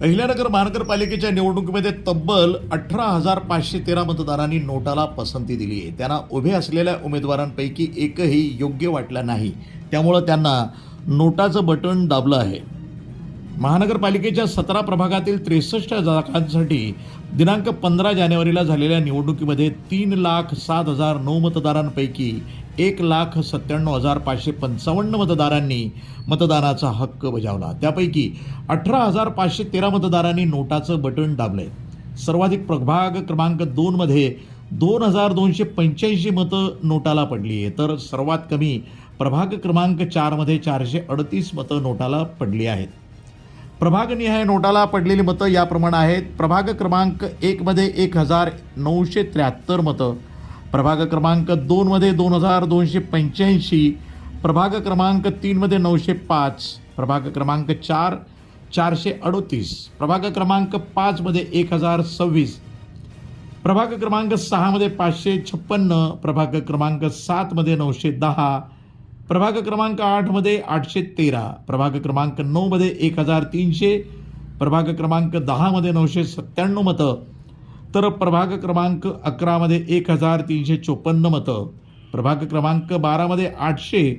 अहिल्यानगर महानगरपालिकेच्या निवडणुकीमध्ये तब्बल 18,513 मतदारांनी नोटाला पसंती दिली आहे. त्यांना उभे असलेल्या उमेदवारांपैकी एकही योग्य वाटला नाही, त्यामुळं त्यांना नोटाचं बटन दाबलं आहे. महानगरपालिकेच्या 17 प्रभागातील 63 जागांसाठी दिनांक 15 जानेवारीला झालेल्या निवडणुकीमध्ये 3,07,009 मतदारांपैकी 1,97,555 मतदारांनी मतदानाचा हक्क बजावला. त्यापैकी 18,513 मतदारांनी नोटाचं बटन दाबलंय. सर्वाधिक प्रभाग क्रमांक 2 मध्ये 2,285 मतं नोटाला पडली आहे, तर सर्वात कमी प्रभाग क्रमांक 4 मध्ये 438 मतं नोटाला पडली आहेत. प्रभागनिहाय नोटाला पडलेली मतं याप्रमाणे आहेत. प्रभाग क्रमांक 1 मध्ये 1,973 मतं, प्रभाग क्रमांक 2 मध्ये 2,285, प्रभाग क्रमांक 3 मध्ये 905, प्रभाग क्रमांक 4 438, प्रभाग क्रमांक 5 मध्ये 1,026, प्रभाग क्रमांक 6 मध्ये 556, प्रभाग क्रमांक 7 मध्ये 910, प्रभाग क्रमांक 8 मध्ये 813, प्रभाग क्रमांक 9 मध्ये 1,300, प्रभाग क्रमांक 10 मध्ये 997 मतं, तर प्रभाग क्रमांक 11 मध्ये 1,354 मतं, प्रभाग क्रमांक 12 मध्ये 800,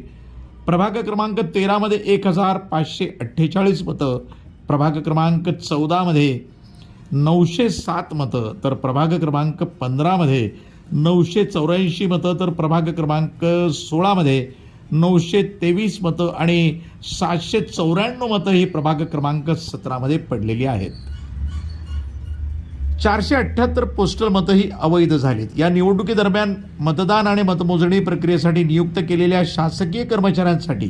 प्रभाग क्रमांक 13 मध्ये 1,548 मतं, प्रभाग क्रमांक 14 मध्ये 907 मतं, तर प्रभाग क्रमांक 15 मध्ये 984 मतं, तर प्रभाग क्रमांक 16 मध्ये 923 मतं आणि 794 मतं ही प्रभाग क्रमांक 17 मध्ये पडलेली आहेत. 478 पोस्टल मतं ही अवैध झालीत. या निवडणुकीदरम्यान मतदान आणि मतमोजणी प्रक्रियेसाठी नियुक्त केलेल्या शासकीय कर्मचाऱ्यांसाठी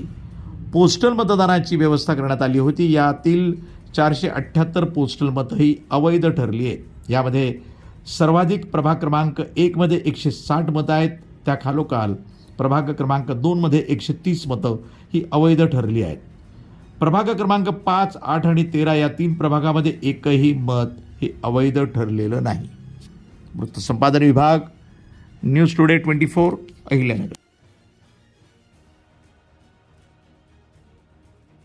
पोस्टल मतदानाची व्यवस्था करण्यात आली होती. यातील 478 पोस्टल मतं ही अवैध ठरली आहेत. यामध्ये सर्वाधिक प्रभाग क्रमांक 1 मध्ये 160 मतं आहेत. त्याखालोखाल प्रभाग क्रमांक 2 मध्ये 130 मतं ही अवैध ठरली आहेत. प्रभाग क्रमांक 5, 8 आणि 13 या 3 प्रभागामध्ये एकही मत हे अवैध ठरलेलं नाही. वृत्तसंपादन विभाग, न्यूज टुडे 24, अहिल्यानगर.